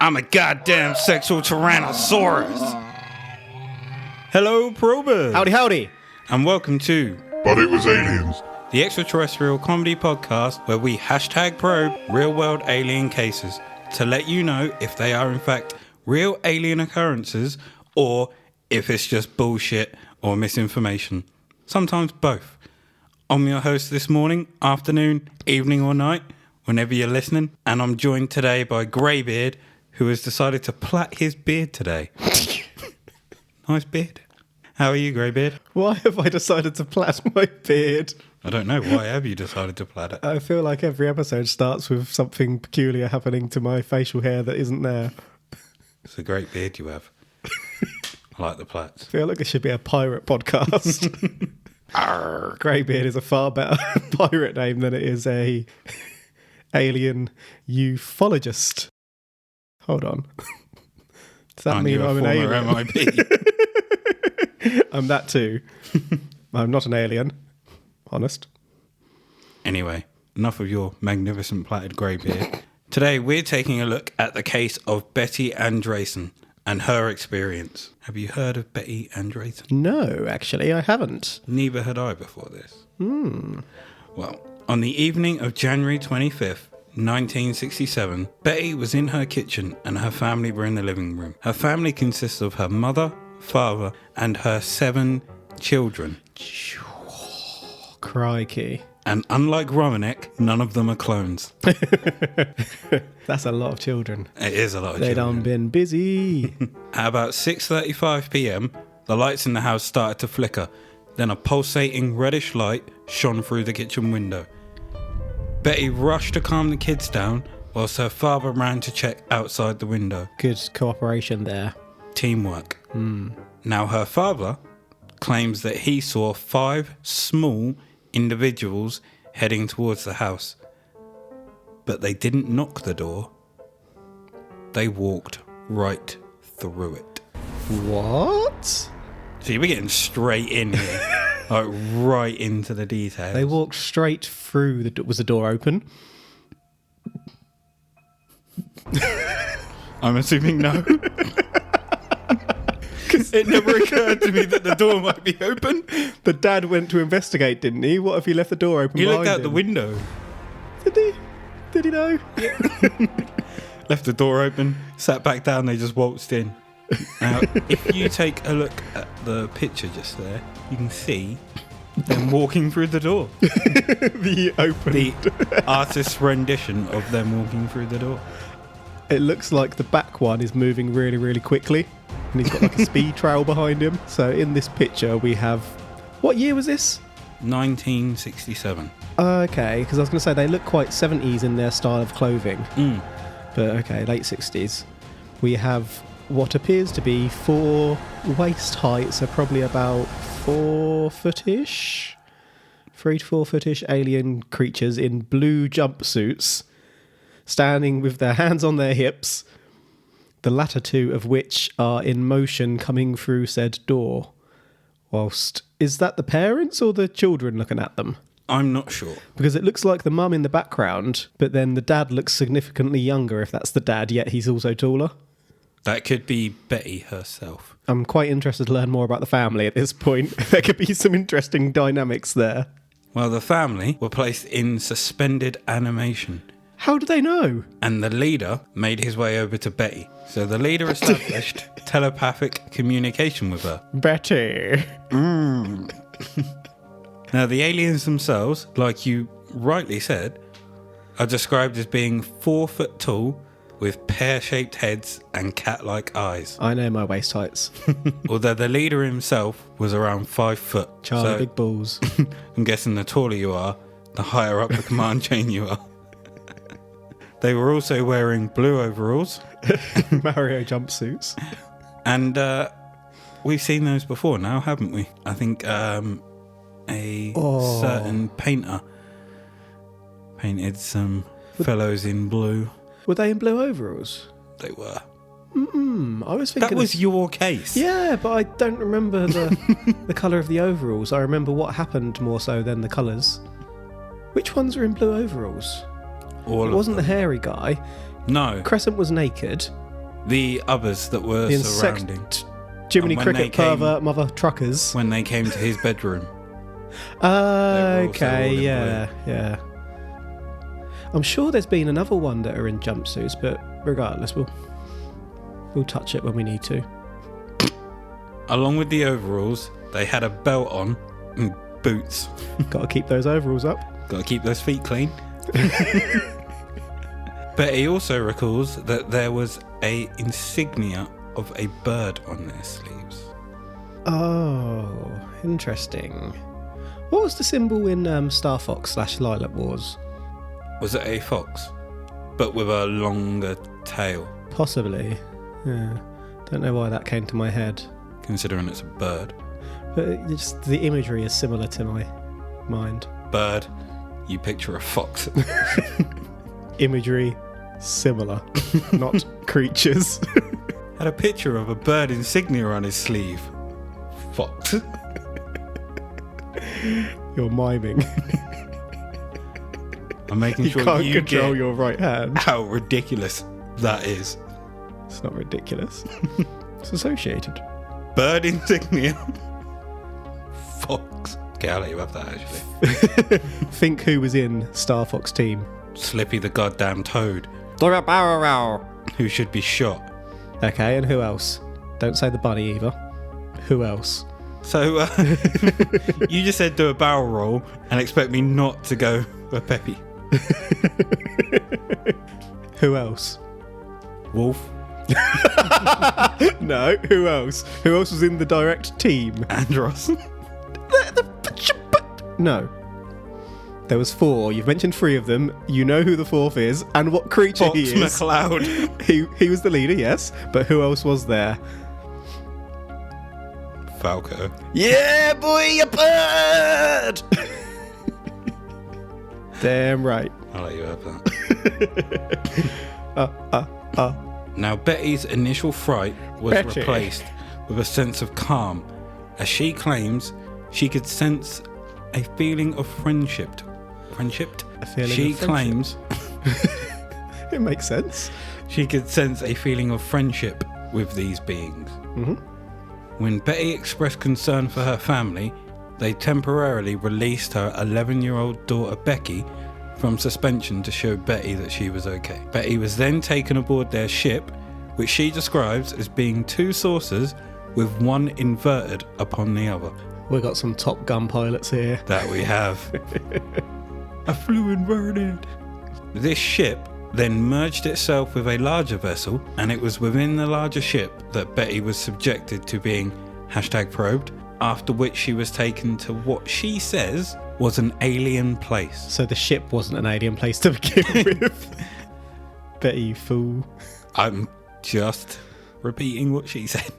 I'm a goddamn sexual tyrannosaurus. Hello, probers. Howdy, howdy. And welcome to But It Was Aliens. the extraterrestrial comedy podcast where we probe real-world alien cases to let you know if they are in fact real alien occurrences or if it's just bullshit or misinformation. Sometimes both. I'm your host this morning, afternoon, evening or night, whenever you're listening, and I'm joined today by Greybeard, who has decided to plait his beard today. Nice beard. How are you, Greybeard? Why have I decided to plait my beard? I don't know. Why have you decided to plait it? I feel like every episode starts with something peculiar happening to my facial hair that isn't there. It's a great beard you have. I like the plaits. I feel like it should be a pirate podcast. Greybeard is a far better pirate name than it is a alien ufologist. Hold on. Does that mean I'm an alien? MIP? I'm that too. I'm not an alien. Honest. Anyway, enough of your magnificent plaited grey beard. Today we're taking a look at the case of Betty Andreasson and her experience. Have you heard of Betty Andreasson? No, actually, I haven't. Neither had I before this. Well, on the evening of January 25th, 1967, Betty was in her kitchen and her family were in the living room. Her family consists of her mother, father, and her 7 children. Crikey. And unlike Romanek, none of them are clones. That's a lot of children. It is a lot of They children. done been busy. At about 6:35 p.m, the lights in the house started to flicker. Then a pulsating reddish light shone through the kitchen window. Betty rushed to calm the kids down whilst her father ran to check outside the window. Good cooperation there. Teamwork. Now her father claims that he saw 5 small individuals heading towards the house. But they didn't knock the door. They walked right through it. What? See, we're getting straight in here. Like right into the details. They walked straight through the was the door open? I'm assuming no. It never occurred to me that the door might be open. The dad went to investigate, didn't he? What if he left the door open He looked behind out the him? window. Did he? Did he know? Left the door open, sat back down, they just waltzed in. Now, if you take a look at the picture just there, you can see them walking through the door. The open. The artist's rendition of them walking through the door. It looks like the back one is moving really, really quickly. And he's got like a speed trail behind him. So in this picture we have... What year was this? 1967. Okay, because I was going to say they look quite 70s in their style of clothing. But okay, late 60s. We have what appears to be 4 waist heights, so probably about 4 footish, 3 to 4 footish alien creatures in blue jumpsuits, standing with their hands on their hips, the latter 2 of which are in motion coming through said door. Whilst, is that the parents or the children looking at them? I'm not sure. Because it looks like the mum in the background, but then the dad looks significantly younger if that's the dad, yet he's also taller. That could be Betty herself. I'm quite interested to learn more about the family at this point. There could be some interesting dynamics there. Well, the family were placed in suspended animation. How do they know? And the leader made his way over to Betty. So the leader established telepathic communication with her. Betty. Now, the aliens themselves, like you rightly said, are described as being 4 foot tall with pear-shaped heads and cat-like eyes. I know my waist heights. Although the leader himself was around 5 foot. Charlie So Big Balls. I'm guessing the taller you are, the higher up the command chain you are. They were also wearing blue overalls. Mario jumpsuits. And we've seen those before now, haven't we? I think certain painter painted some fellows in blue. Were they in blue overalls? They were. I was thinking... That was your case. Yeah, but I don't remember the colour of the overalls. I remember what happened more so than the colours. Which ones were in blue overalls? All It of wasn't them. the hairy guy. No. Crescent was naked. The others that were The surrounding. Jiminy And when Cricket they came- pervert mother truckers. When they came to his bedroom. Okay, all in yeah. I'm sure there's been another one that are in jumpsuits, but regardless, we'll touch it when we need to. Along with the overalls, they had a belt on and boots. Got to keep those overalls up. Got to keep those feet clean. Betty also recalls that there was a insignia of a bird on their sleeves. Oh, interesting. What was the symbol in Star Fox / Lilac Wars? Was it a fox, but with a longer tail? Possibly. Yeah. Don't know why that came to my head. Considering it's a bird. But just the imagery is similar to my mind. Bird, you picture a fox. Imagery, similar. Not creatures. Had a picture of a bird insignia on his sleeve. Fox. You're miming. I'm making You sure can't you control get your right hand. how ridiculous that is. It's not ridiculous. It's associated. Bird insignia. Fox. Okay, I'll let you have that actually. Think who was in Star Fox team. Slippy the goddamn toad, who should be shot. Okay, and who else? Don't say the bunny either. Who else? So, you just said do a barrel roll and expect me not to go with Peppy. Who else? Wolf. No, who else? Who else was in the direct team? Andros. No. There was 4. You've mentioned 3 of them. You know who the 4th is and what creature Fox he is. McCloud. He was the leader, yes. But who else was there? Falco. Yeah, boy, a bird! Damn right. I'll let you have that. Now, Betty's initial fright was Betty. replaced with a sense of calm, as she claims she could sense a feeling of friendship. A feeling She of friendship. claims It makes sense. she could sense a feeling of friendship with these beings. Mm-hmm. When Betty expressed concern for her family, they temporarily released her 11-year-old daughter Becky from suspension to show Betty that she was okay. Betty was then taken aboard their ship, which she describes as being 2 saucers with one inverted upon the other. We've got some Top Gun pilots here. That we have. I flew inverted. This ship then merged itself with a larger vessel, and it was within the larger ship that Betty was subjected to being #probed, after which she was taken to what she says was an alien place. So the ship wasn't an alien place to begin with. Betty, you fool. I'm just repeating what she said.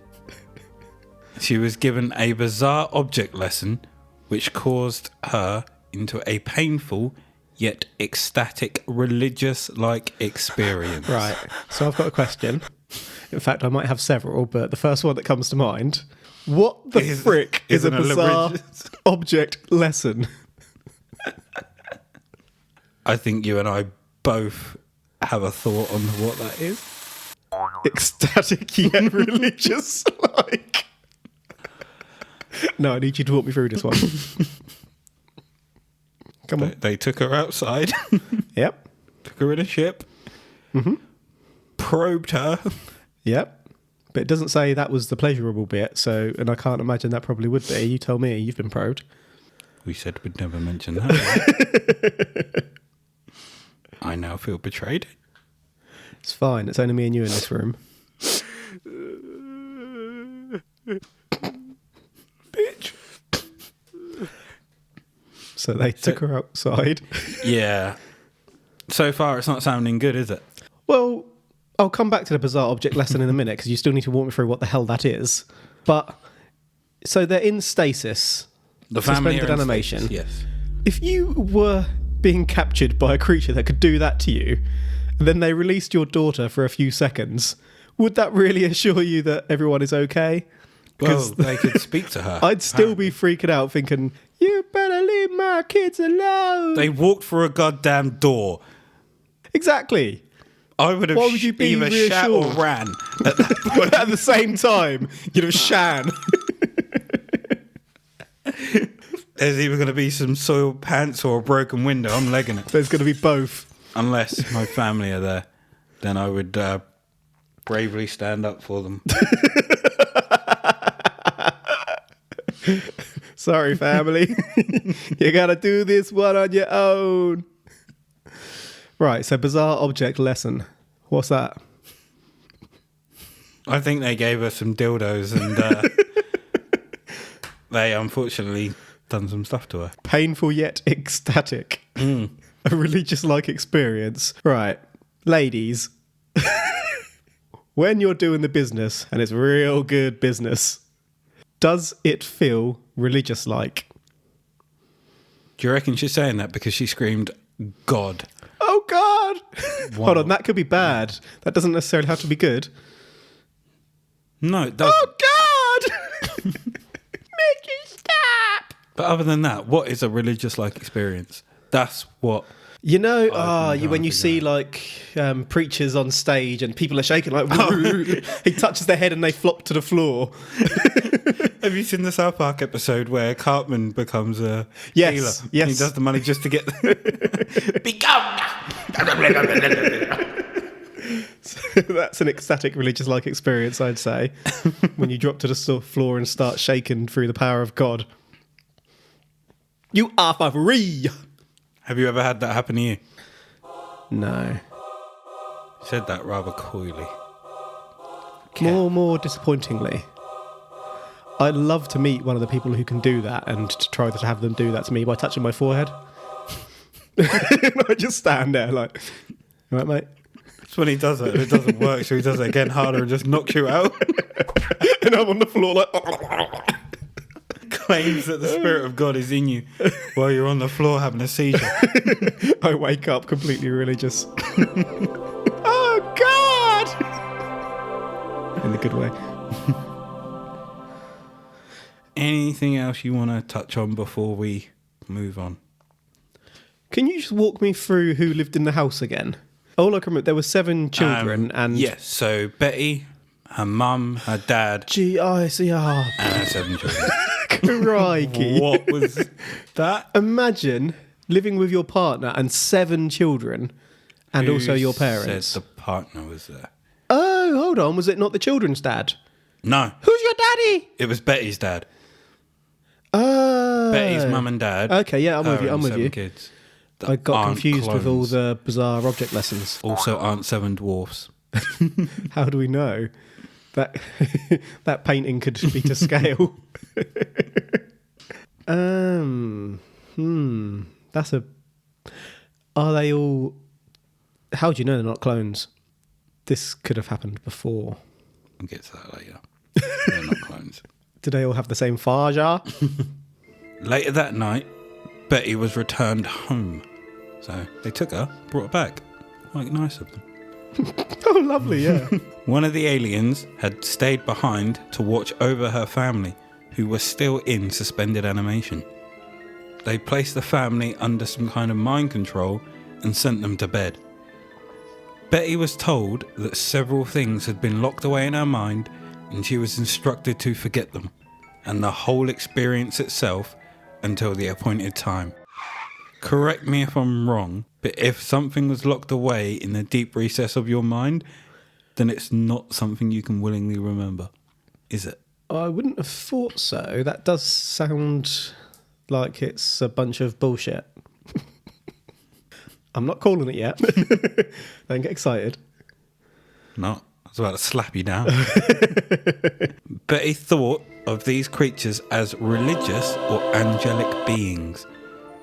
She was given a bizarre object lesson which caused her into a painful yet ecstatic religious-like experience. Right, so I've got a question. In fact, I might have several, but the first one that comes to mind. What the frick is a isn't a bizarre religious- object lesson? I think you and I both have a thought on what that is. Ecstatic yet religious like. No, I need you to walk me through this one. Come on. They took her outside, Yep. took her in a ship, probed her. Yep. But it doesn't say that was the pleasurable bit, so, and I can't imagine that probably would be. You tell me, you've been probed. We said we'd never mention that. I now feel betrayed. It's fine, it's only me and you in this room. Bitch. So they took her outside. Yeah. So far, it's not sounding good, is it? Well, I'll come back to the bizarre object lesson in a minute, because you still need to walk me through what the hell that is. But, so they're in stasis. The family Suspended are in animation. stasis, yes. If you were being captured by a creature that could do that to you, and then they released your daughter for a few seconds, would that really assure you that everyone is okay? Well, they could speak to her. I'd still be freaking out thinking, you better leave my kids alone. They walked through a goddamn door. Exactly. I would have Why would you be either shat or reassured? ran. But at the same time, you'd have shan. There's either going to be some soiled pants or a broken window. I'm legging it. There's going to be both. Unless my family are there, then I would bravely stand up for them. Sorry, family. You got to do this one on your own. Right, so bizarre object lesson. What's that? I think they gave us some dildos and they unfortunately done some stuff to her. Painful yet ecstatic. A religious-like experience. Right, ladies. When you're doing the business, and it's real good business, does it feel religious-like? Do you reckon she's saying that because she screamed, God? Oh, God! Hold on, that could be bad. That doesn't necessarily have to be good. No, it doesn't. Oh, God! Make it stop! But other than that, what is a religious-like experience? That's what... You know, when you see like preachers on stage and people are shaking like, he touches their head and they flop to the floor. Have you seen the South Park episode where Cartman becomes a Yes, healer? yes. He does the money just to get become. That's an ecstatic religious-like experience, I'd say, when you drop to the floor and start shaking through the power of God. You are free. Have you ever had that happen to you? No. You said that rather coyly. More disappointingly. I'd love to meet one of the people who can do that and to try to have them do that to me by touching my forehead. I just stand there like, all right, mate? It's when he does it and it doesn't work, so he does it again harder and just knocks you out. And I'm on the floor like... Claims that the spirit of God is in you while you're on the floor having a seizure. I wake up completely religious. Oh, God! In the good way. Anything else you want to touch on before we move on? Can you just walk me through who lived in the house again? All I can remember, there were 7 children and... Yes, so Betty, her mum, her dad, G-I-C-R. and her 7 children. Crikey. What was that? Imagine living with your partner and 7 children and Who also your parents. said the partner was there? Oh, hold on. Was it not the children's dad? No, Who's your daddy? it was Betty's dad. Oh. Betty's mum and dad. Okay, yeah, I'm with her you. I'm and with 7 you. kids. that I got aren't confused with all clones. the bizarre object lessons. Also aren't 7 dwarfs. How do we know? That that painting could be to scale. That's a... Are they all... How do you know they're not clones? This could have happened before. We'll get to that later. They're not clones. Do they all have the same faja? Later that night, Betty was returned home. So they took her, brought her back. Quite nice of them. Oh, lovely, yeah. One of the aliens had stayed behind to watch over her family, who were still in suspended animation. They placed the family under some kind of mind control and sent them to bed. Betty was told that several things had been locked away in her mind and she was instructed to forget them and the whole experience itself until the appointed time. Correct me if I'm wrong, but if something was locked away in the deep recess of your mind, then it's not something you can willingly remember, is it? I wouldn't have thought so. That does sound like it's a bunch of bullshit. I'm not calling it yet. Don't get excited. No, I was about to slap you down. Betty thought of these creatures as religious or angelic beings,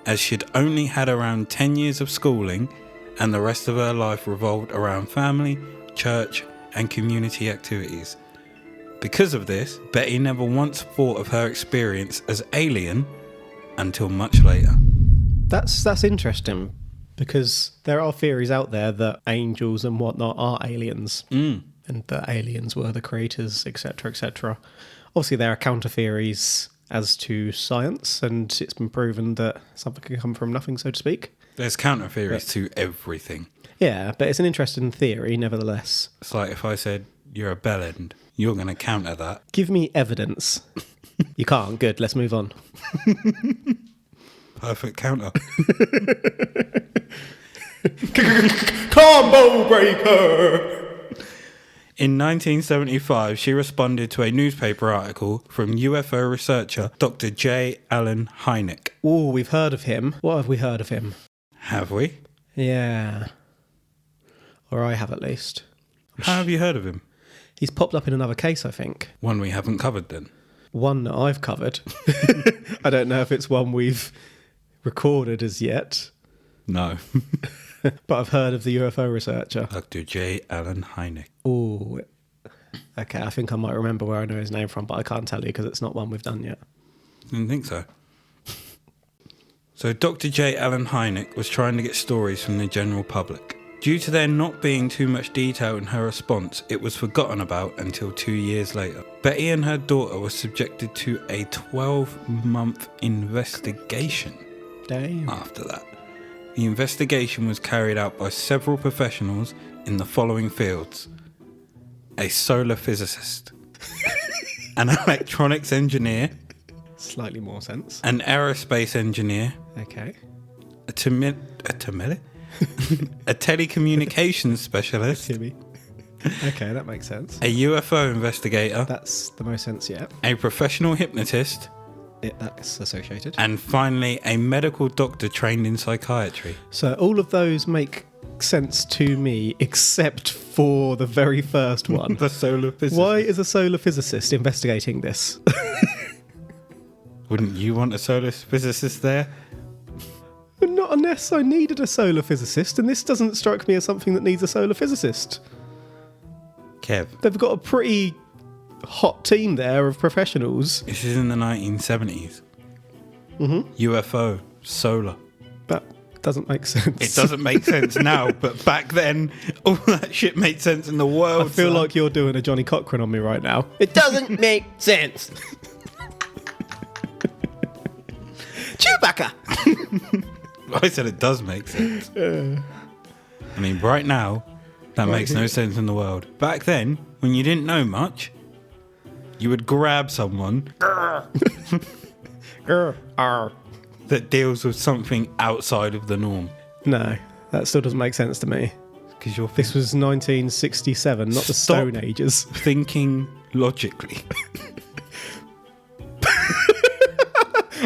as she'd only had around 10 years of schooling and the rest of her life revolved around family, church and community activities. Because of this, Betty never once thought of her experience as alien until much later. That's interesting, because there are theories out there that angels and whatnot are aliens, and that aliens were the creators, etc., etc. Obviously, there are counter theories as to science, and it's been proven that something can come from nothing, so to speak. There's counter theories to everything. Yeah, but it's an interesting theory, nevertheless. It's like if I said you're a bellend. You're going to counter that. Give me evidence. You can't. Good. Let's move on. Perfect counter. Combo breaker! In 1975, she responded to a newspaper article from UFO researcher Dr. J. Allen Hynek. Oh, we've heard of him. What have we heard of him? Have we? Yeah. Or I have, at least. How have you heard of him? He's popped up in another case, I think. One we haven't covered then. One that I've covered. I don't know if it's one we've recorded as yet. No. But I've heard of the UFO researcher. Dr. J. Allen Hynek. Oh, okay. I think I might remember where I know his name from, but I can't tell you because it's not one we've done yet. Didn't think so. So Dr. J. Allen Hynek was trying to get stories from the general public. Due to there not being too much detail in her response, it was forgotten about until 2 years later. Betty and her daughter were subjected to a 12-month investigation. Damn. After that. The investigation was carried out by several professionals in the following fields: a solar physicist, an electronics engineer, Slightly more sense. an aerospace engineer, Okay. a telecommunications specialist, Timmy. Okay, that makes sense. a UFO investigator, That's the most sense yet. a professional hypnotist, That's associated. and finally a medical doctor trained in psychiatry. So all of those make sense to me, except for the very first one. The solar physicist. Why is a solar physicist investigating this? Wouldn't you want a solar physicist there? Not unless I needed a solar physicist, and this doesn't strike me as something that needs a solar physicist. Kev. They've got a pretty hot team there of professionals. This is in the 1970s. Mm-hmm. UFO, solar. That doesn't make sense. It doesn't make sense now, but back then, all that shit made sense in the world. I feel son. like you're doing a Johnny Cochran on me right now. It doesn't make sense. Chewbacca. I said it does make sense. I mean, right now, that makes no sense in the world. Back then, when you didn't know much, you would grab someone that deals with something outside of the norm. No, that still doesn't make sense to me. Because you're This was 1967, not the Stop. Stone Ages. thinking logically.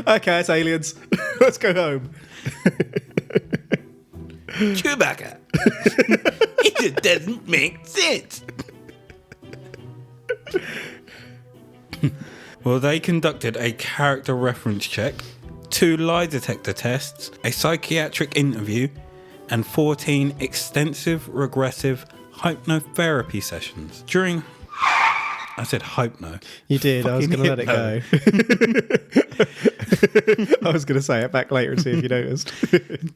Okay, it's aliens. Let's go home. Chewbacca. It just doesn't make sense. Well, they conducted a character reference check, 2 lie detector tests, a psychiatric interview, and 14 extensive regressive hypnotherapy sessions. During... I said hypno. You did. I was Fucking going to let it go. I was going to say it back later and see if you noticed.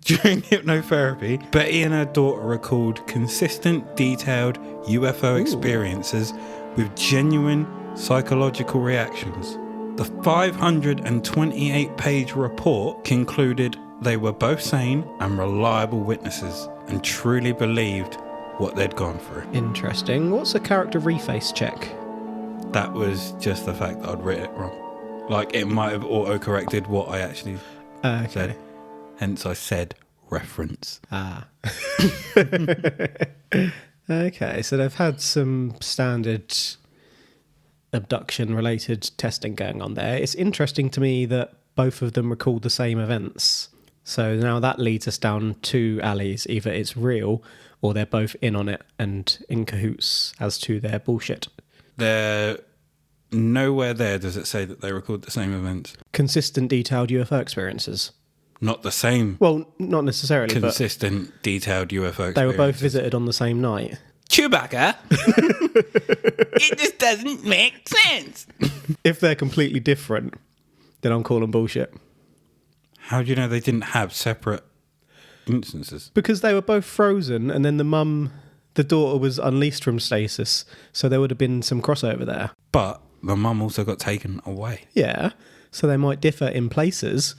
During hypnotherapy, Betty and her daughter recalled consistent, detailed UFO experiences with genuine psychological reactions. The 528-page report concluded they were both sane and reliable witnesses and truly believed what they'd gone through. Interesting. What's a character reface check? That was just the fact that I'd written it wrong. Like, it might have auto-corrected what I actually Okay. said. Hence, I said reference. Ah. Okay, so they've had some standard abduction-related testing going on there. It's interesting to me that both of them recalled the same events. So now that leads us down 2 alleys. Either it's real or they're both in on it and in cahoots as to their bullshit. They're nowhere there does it say that they record the same events. Consistent, detailed UFO experiences. Not the same Well, not necessarily, consistent, detailed UFO experiences. but they were both visited on the same night. Chewbacca? It just doesn't make sense. If they're completely different, then I'm calling bullshit. How do you know they didn't have separate instances? Because they were both frozen, and then the daughter was unleashed from stasis, so there would have been some crossover there. But the mum also got taken away. Yeah, so they might differ in places,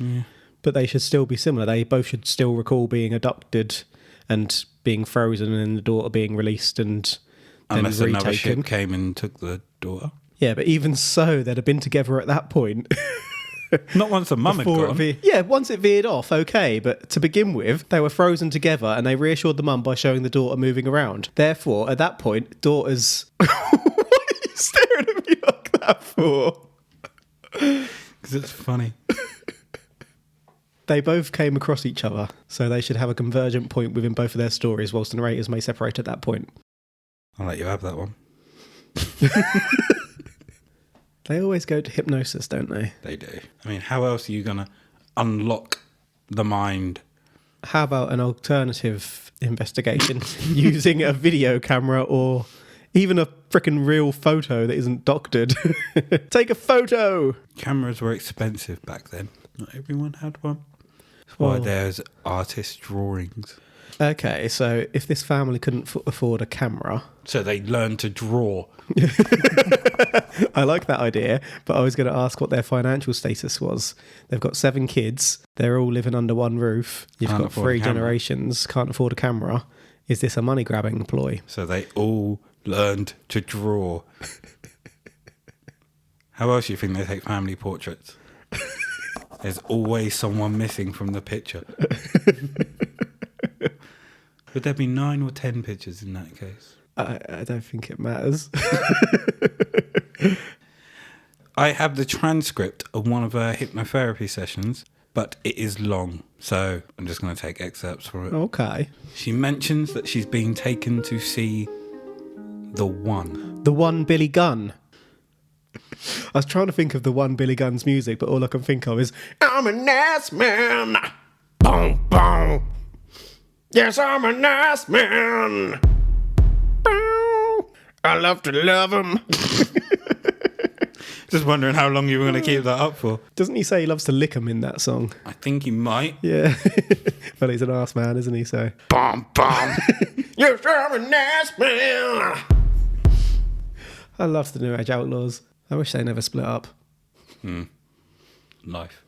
but they should still be similar. They both should still recall being abducted and being frozen, and the daughter being released and Unless another retaken. ship came and took the daughter. Yeah, but even so, they'd have been together at that point. Not once the mum had Before gone. yeah, once it veered off, okay, but to begin with, they were frozen together and they reassured the mum by showing the daughter moving around. Therefore, at that point, daughter's... What are you staring at me like that for? Because it's funny. They both came across each other, so they should have a convergent point within both of their stories, whilst the narrators may separate at that point. I'll let you have that one. They always go to hypnosis, don't they? They do. I mean, how else are you going to unlock the mind? How about an alternative investigation using a video camera or even a frickin' real photo that isn't doctored? Take a photo! Cameras were expensive back then. Not everyone had one. That's why Well- there's artist drawings. Okay, so if this family couldn't afford a camera... So they learned to draw. I like that idea, but I was going to ask what their financial status was. They've got 7 kids. They're all living under one roof. You've Can't got afford a 3 camera. generations. Can't afford a camera. Is this a money-grabbing ploy? So they all learned to draw. How else do you think they take family portraits? There's always someone missing from the picture. Would there be 9 or 10 pictures in that case? I don't think it matters. I have the transcript of one of her hypnotherapy sessions, but it is long, so I'm just going to take excerpts from it. Okay. She mentions that she's being taken to see the One. The One Billy Gunn. I was trying to think of the One Billy Gunn's music, but all I can think of is I'm a nice man. Boom, boom. Yes, I'm a nice man. Bow. I love to love him. Just wondering how long you were going to keep that up for. Doesn't he say he loves to lick 'em in that song? I think he might. Yeah. Well, he's an arse man, isn't he? So Boom, boom. Yes, I'm a nice man. I love the New Age Outlaws. I wish they never split up. Life.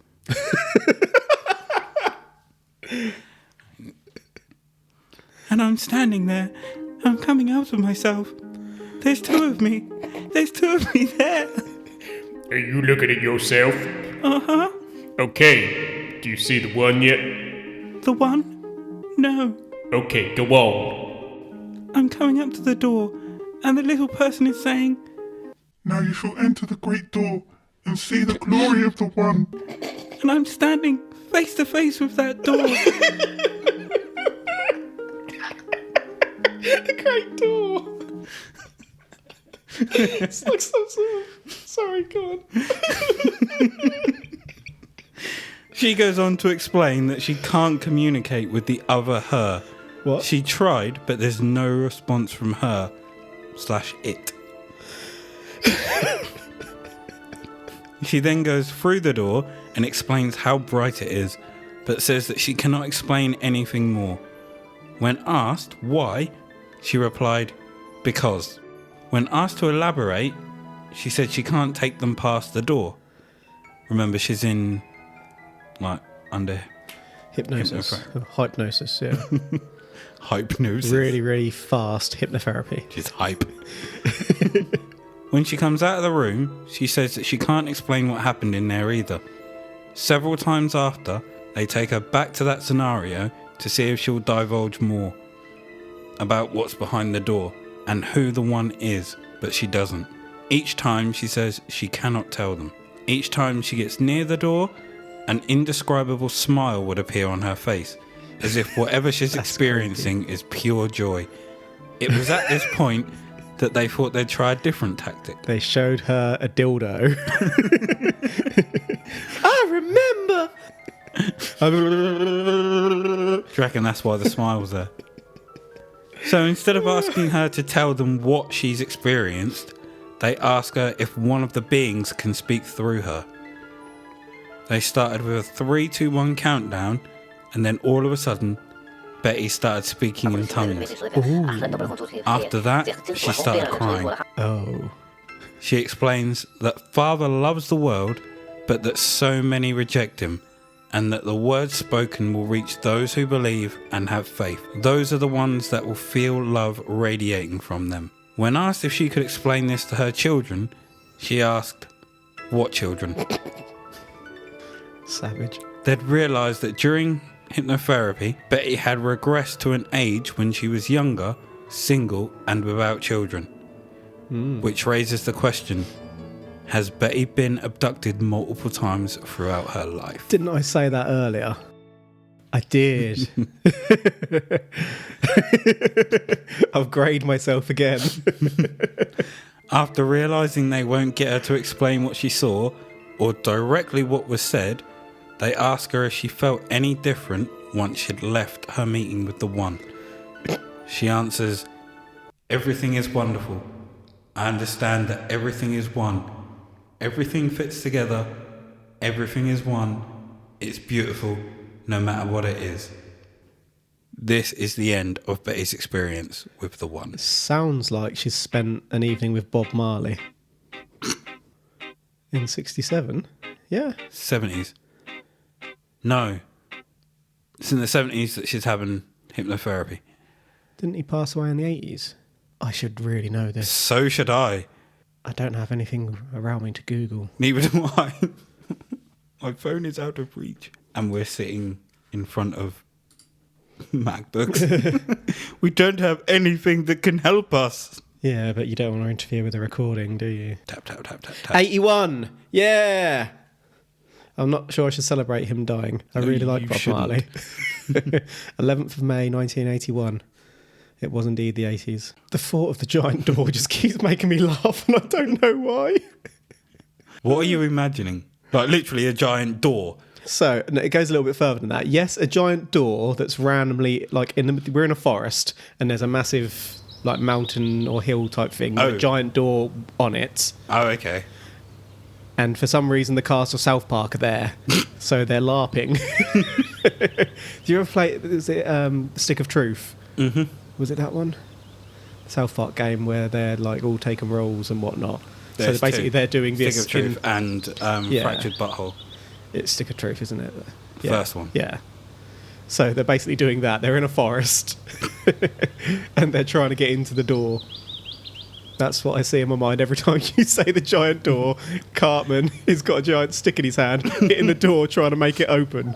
And I'm standing there. I'm coming out of myself. There's 2 of me. There's 2 of me there. Are you looking at yourself? Uh-huh. Okay. Do you see the one yet? The One? No. Okay, go on. I'm coming up to the door, and the little person is saying, Now you shall enter the great door and see the glory of the One. and I'm standing face to face with that door. The great door. It's like some sort of... Sorry, go on. She goes on to explain that she can't communicate with the other her. What? She tried, but there's no response from her/it. She then goes through the door and explains how bright it is, but says that she cannot explain anything more. When asked why, she replied, because. When asked to elaborate, she said she can't take them past the door. Remember, she's in, like, under Hypnosis. Hypnosis, yeah. hypnosis. Really, really fast hypnotherapy. She's hype. When she comes out of the room, she says that she can't explain what happened in there either. Several times after, they take her back to that scenario to see if she'll divulge more about what's behind the door and who the One is, but she doesn't. Each time she says she cannot tell them. Each time she gets near the door, an indescribable smile would appear on her face, as if whatever she's experiencing is pure joy. It was at this point that they thought they'd try a different tactic. They showed her a dildo. I remember. Do you reckon that's why the smile was there? So instead of asking her to tell them what she's experienced, they ask her if one of the beings can speak through her. They started with a 3, 2, 1 countdown, and then all of a sudden, Betty started speaking in tongues. After that, she started crying. Oh. She explains that Father loves the world, but that so many reject him, and that the words spoken will reach those who believe and have faith. Those are the ones that will feel love radiating from them. When asked if she could explain this to her children, she asked, "What children?" Savage. They'd realised that during hypnotherapy, Betty had regressed to an age when she was younger, single and without children. Which raises the question, has Betty been abducted multiple times throughout her life? Didn't I say that earlier? I did. I've grayed myself again. After realising they won't get her to explain what she saw, or directly what was said, they ask her if she felt any different once she'd left her meeting with the One. She answers, "Everything is wonderful. I understand that everything is one. Everything fits together. Everything is one. It's beautiful, no matter what it is." This is the end of Betty's experience with the One. Sounds like she's spent an evening with Bob Marley. In 67? Yeah. 70s. No. It's in the 70s that she's having hypnotherapy. Didn't he pass away in the 80s? I should really know this. So should I. I don't have anything around me to Google. Neither do I. My phone is out of reach. And we're sitting in front of MacBooks. We don't have anything that can help us. Yeah, but you don't want to interfere with the recording, do you? Tap, tap, tap, tap, tap. 81! Yeah! I'm not sure I should celebrate him dying. I No, really like you Bob shouldn't. Marley. 11th of May 1981. It was indeed the 80s. The thought of the giant door just keeps making me laugh, and I don't know why. What are you imagining? Like literally a giant door. So no, it goes a little bit further than that. Yes, a giant door that's randomly like we're in a forest, and there's a massive like mountain or hill type thing with Oh. a giant door on it. Oh, okay. And for some reason, the cast of South Park are there, so they're LARPing. Do you ever play? Is it Stick of Truth? Mm-hmm. Was it that one? South Park game where they're like all taking roles and whatnot. There's so basically, two. they're doing Stick this of Truth in and Yeah. Fractured Butthole. it's Stick of Truth, isn't it? First one. Yeah. So they're basically doing that. They're in a forest, and they're trying to get into the door. That's what I see in my mind every time you say the giant door. Cartman, he's got a giant stick in his hand, hitting the door, trying to make it open.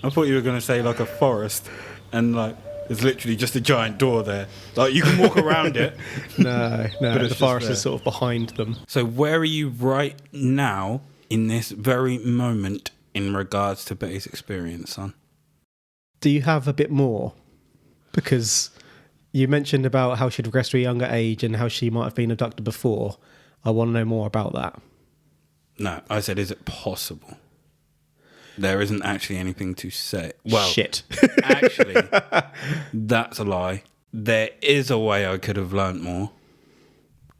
I thought you were going to say like a forest, and like there's literally just a giant door there. Like you can walk around it. No, But it's the just forest there. is sort of behind them. So where are you right now in this very moment in regards to Betty's experience, son? Do you have a bit more? Because you mentioned about how she'd regressed to a younger age and how she might have been abducted before. I want to know more about that. No, I said, is it possible? There isn't actually anything to say. Well, Shit. actually, that's a lie. There is a way I could have learnt more.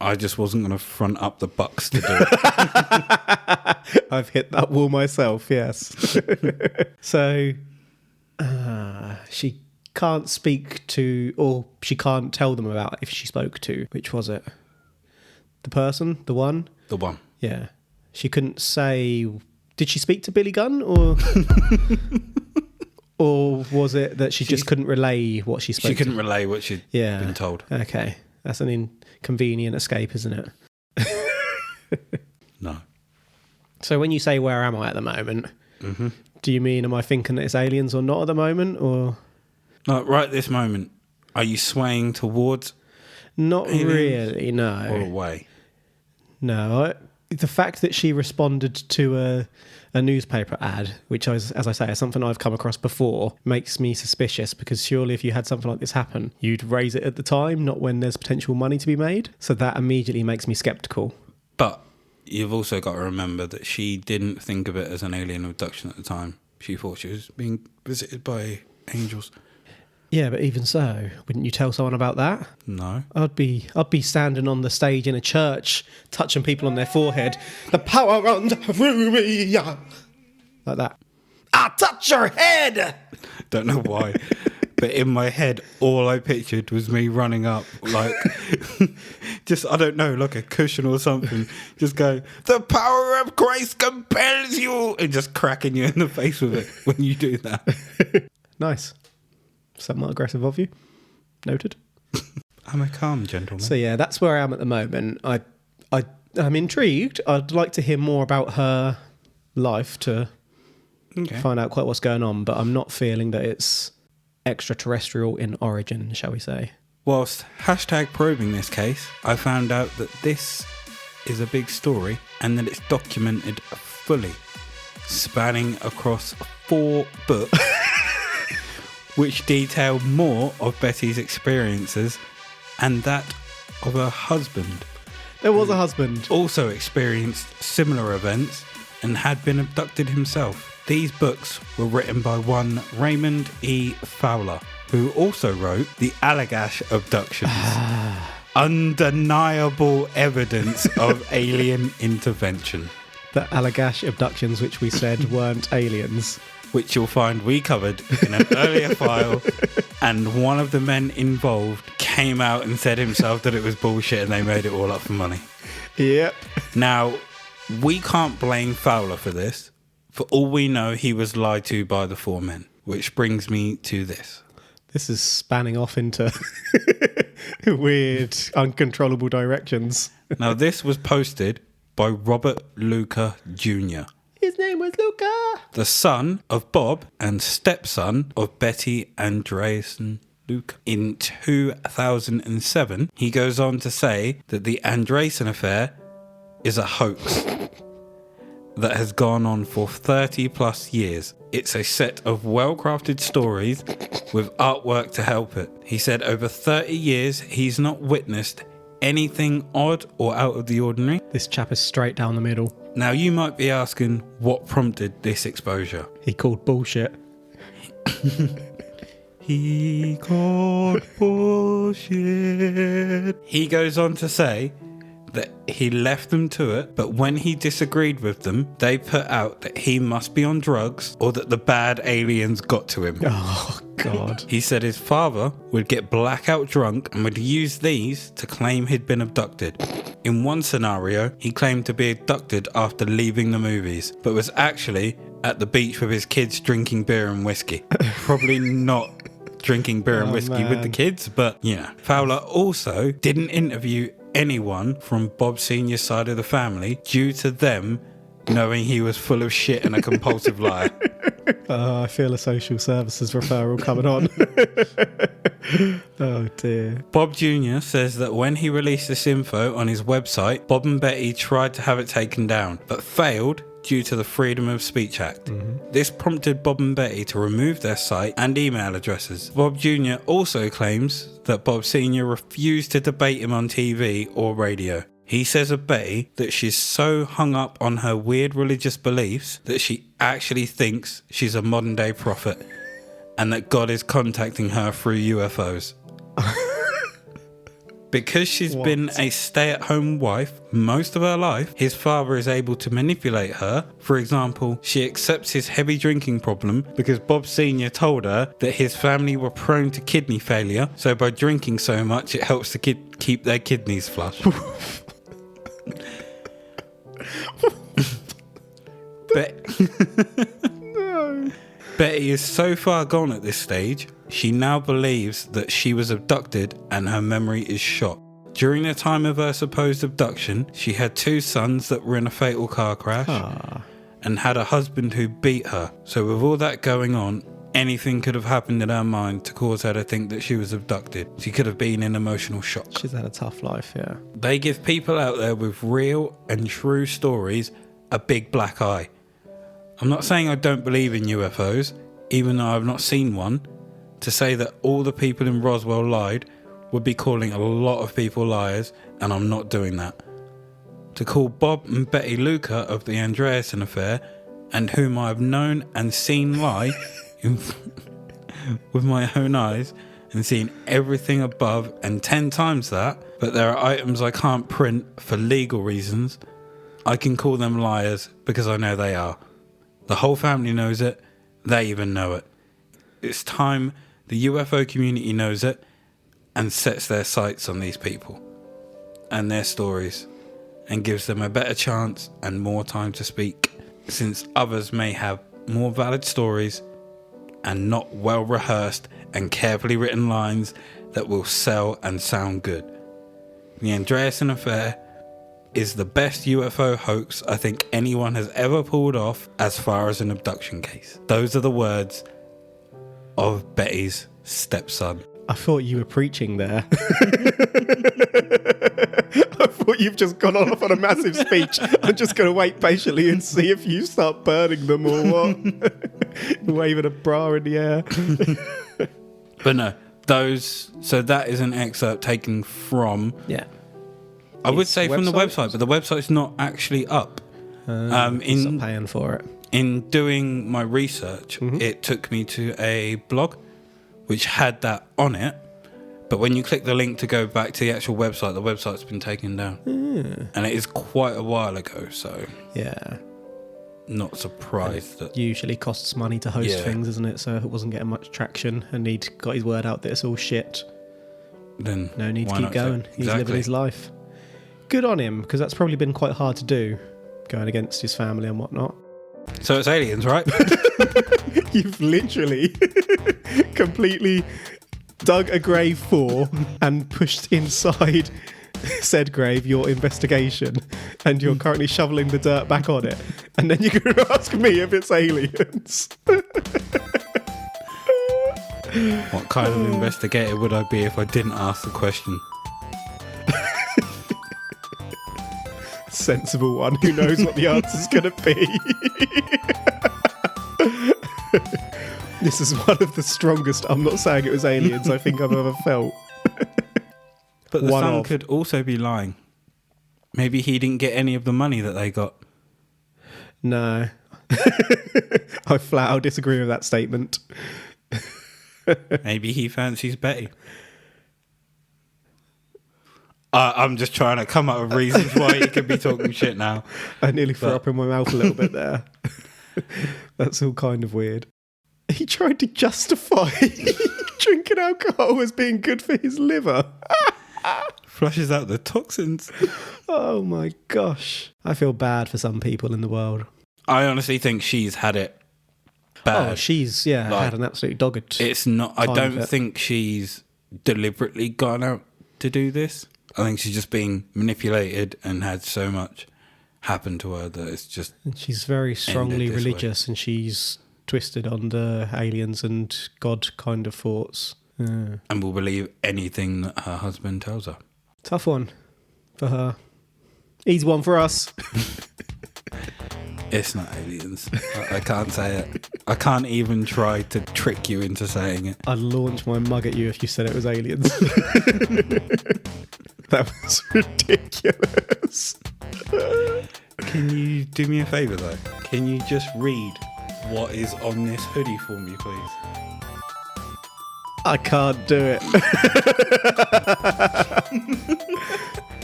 I just wasn't going to front up the bucks to do it. I've hit that wall myself, yes. So, she can't speak to, or she can't tell them about if she spoke to, which was it? The person? The one? The one. Yeah. She couldn't say, did she speak to Billy Gunn, or or was it that she just couldn't relay what she spoke She couldn't to? relay what she'd Yeah. been told. Okay. That's an inconvenient escape, isn't it? No. So when you say, where am I at the moment, Mm-hmm. do you mean, am I thinking that it's aliens or not at the moment, or... Like right this moment, are you swaying towards Not aliens really, or no. away? No. The fact that she responded to a newspaper ad, which, as I say, is something I've come across before, makes me suspicious, because surely if you had something like this happen, you'd raise it at the time, not when there's potential money to be made. So that immediately makes me sceptical. But you've also got to remember that she didn't think of it as an alien abduction at the time. She thought she was being visited by angels. Yeah, but even so, wouldn't you tell someone about that? No. I'd be standing on the stage in a church, touching people on their forehead. The power runs through me, yeah. Like that. I touch your head. Don't know why. But in my head, all I pictured was me running up, like, just, I don't know, like a cushion or something. Just going, the power of Christ compels you, and just cracking you in the face with it when you do that. Nice. Somewhat aggressive of you. Noted. become a calm gentleman. So yeah, that's where I am at the moment. I'm intrigued. I'd like to hear more about her life to find out quite what's going on, but I'm not feeling that it's extraterrestrial in origin, shall we say. Whilst hashtag probing this case, I found out that this is a big story and that it's documented fully, spanning across 4 books, which detail more of Betty's experiences and that of her husband. There was a husband. Also experienced similar events and had been abducted himself. These books were written by one Raymond E. Fowler, who also wrote The Allagash Abductions. Undeniable evidence of alien intervention. The Allagash abductions, which we said weren't aliens. Which you'll find we covered in an earlier file, and one of the men involved came out and said himself that it was bullshit and they made it all up for money. Yep. Now, we can't blame Fowler for this. For all we know, he was lied to by the 4 men, which brings me to this. This is spanning off into weird, uncontrollable directions. Now, this was posted by Robert Luca Jr., His name was Luca. the son of Bob and stepson of Betty Andreasson Luca. In 2007, he goes on to say that the Andreasson affair is a hoax that has gone on for 30 plus years. It's a set of well-crafted stories with artwork to help it. He said over 30 years he's not witnessed anything odd or out of the ordinary. This chap is straight down the middle. Now you might be asking what prompted this exposure. He called bullshit. He called bullshit. He goes on to say that he left them to it, but when he disagreed with them, they put out that he must be on drugs or that the bad aliens got to him. Oh, God. He said his father would get blackout drunk and would use these to claim he'd been abducted. In one scenario, he claimed to be abducted after leaving the movies, but was actually at the beach with his kids drinking beer and whiskey. Probably not drinking beer and whiskey with the kids, but yeah. Fowler also didn't interview anyone from Bob Sr.'s side of the family due to them knowing he was full of shit and a compulsive liar. I feel a social services referral coming on. Oh dear. Bob Jr. says that when he released this info on his website, Bob and Betty tried to have it taken down, but failed due to the Freedom of Speech Act. This prompted Bob and Betty to remove their site and email addresses. Bob Jr. also claims that Bob Sr. refused to debate him on TV or radio. He says of Betty that she's so hung up on her weird religious beliefs that she actually thinks she's a modern day prophet and that God is contacting her through UFOs. Because she's been a stay-at-home wife most of her life, his father is able to manipulate her. For example, she accepts his heavy drinking problem because Bob Sr. told her that his family were prone to kidney failure, so by drinking so much it helps to keep their kidneys flush. Betty is so far gone at this stage, she now believes that she was abducted and her memory is shot. During the time of her supposed abduction, she had 2 sons that were in a fatal car crash and had a husband who beat her. So with all that going on, anything could have happened in her mind to cause her to think that she was abducted. She could have been in emotional shock. She's had a tough life, yeah. They give people out there with real and true stories a big black eye. I'm not saying I don't believe in UFOs, even though I've not seen one. To say that all the people in Roswell lied would be calling a lot of people liars, and I'm not doing that. To call Bob and Betty Luca of the Andreasson affair, and whom I have known and seen lie with my own eyes, and seen everything above and 10 times that, but there are items I can't print for legal reasons, I can call them liars because I know they are. The whole family knows it. They even know it. It's time the UFO community knows it and sets their sights on these people and their stories and gives them a better chance and more time to speak, since others may have more valid stories and not well rehearsed and carefully written lines that will sell and sound good. The Andreasson affair is the best UFO hoax I think anyone has ever pulled off as far as an abduction case. Those are the words of Betty's stepson. I thought you were preaching there. I thought you've just gone off on a massive speech. I'm just going to wait patiently and see if you start burning them or what. Waving a bra in the air. But no, so that is an excerpt taken from... Yeah. I would say from the website, but the website's not actually up. Stop paying for it. In doing my research, it took me to a blog which had that on it. But when you click the link to go back to the actual website, the website's been taken down. And it is quite a while ago, so... Yeah. Not surprised that... Usually costs money to host things, isn't it? So if it wasn't getting much traction and he'd got his word out that it's all shit, then no need to keep going. He's living his life. Good on him, because that's probably been quite hard to do, going against his family and whatnot. So it's aliens, right? You've literally completely dug a grave for and pushed inside said grave your investigation, and you're currently shoveling the dirt back on it, and then you're going to ask me if it's aliens. What kind of investigator would I be if I didn't ask the question? Sensible one who knows what the answer's going to be. This is one of the strongest, I'm not saying it was aliens, I think I've ever felt. But the son could also be lying. Maybe he didn't get any of the money that they got. No. I flat out disagree with that statement. Maybe he fancies Betty. I'm just trying to come up with reasons why he could be talking shit now. I nearly threw up in my mouth a little bit there. That's all kind of weird. He tried to justify drinking alcohol as being good for his liver. Flushes out the toxins. Oh my gosh. I feel bad for some people in the world. I honestly think she's had it bad. Oh, she's, had an absolute dogged. It's not, I don't think she's deliberately gone out to do this. I think she's just being manipulated and had so much happen to her that it's just... And she's very strongly religious, and she's twisted on the aliens and God kind of thoughts. Yeah. And will believe anything that her husband tells her. Tough one for her. Easy one for us. It's not aliens. I can't say it. I can't even try to trick you into saying it. I'd launch my mug at you if you said it was aliens. That was ridiculous. Can you do me a favour though? Can you just read what is on this hoodie for me, please? I can't do it.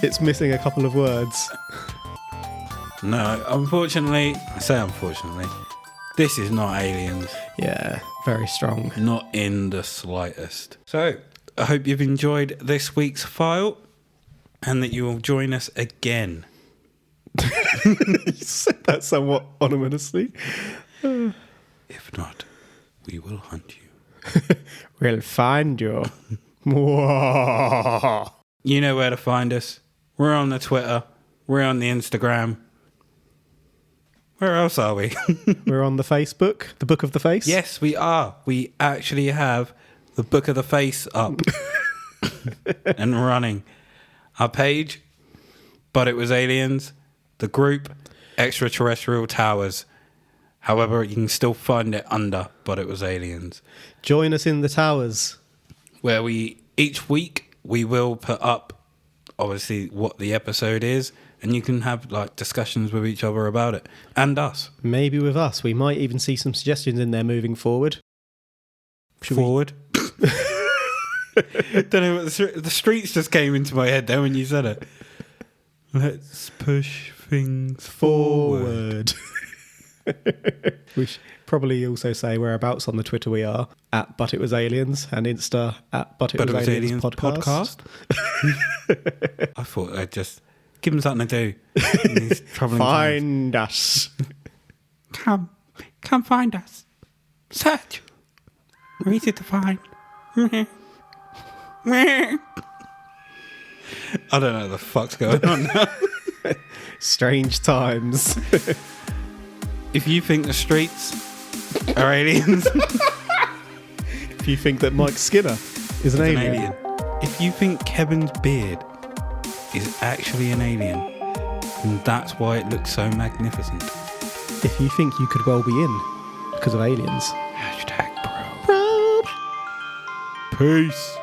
It's missing a couple of words. No, unfortunately, I say unfortunately, this is not aliens. Yeah, very strong. Not in the slightest. So, I hope you've enjoyed this week's file and that you will join us again. You said that somewhat ominously. If not, we will hunt you. We'll find you. You know where to find us. We're on the Twitter. We're on the Instagram. Where else are we? We're on the Facebook, the Book of the Face. Yes, we are. We actually have the Book of the Face up and running. Our page, But It Was Aliens. The group, Extraterrestrial Towers. However, you can still find it under But It Was Aliens. Join us in the towers. Where each week, we will put up, obviously, what the episode is. And you can have like discussions with each other about it. And us. Maybe with us. We might even see some suggestions in there moving forward. Forward? Don't know what the streets just came into my head there when you said it. Let's push things forward. We should probably also say whereabouts on the Twitter we are. At But It Was Aliens. And Insta at But It Was Aliens podcast. I thought I'd just... give them something to do. In these troubling Find times. us. Come find us. Search. We're easy to find. I don't know what the fuck's going on now. Strange times. If you think the streets are aliens, If you think that Mike Skinner is an an alien. alien. If you think Kevin's beard is actually an alien, and that's why it looks so magnificent. If you think you could well be in because of aliens. Hashtag probe. Peace.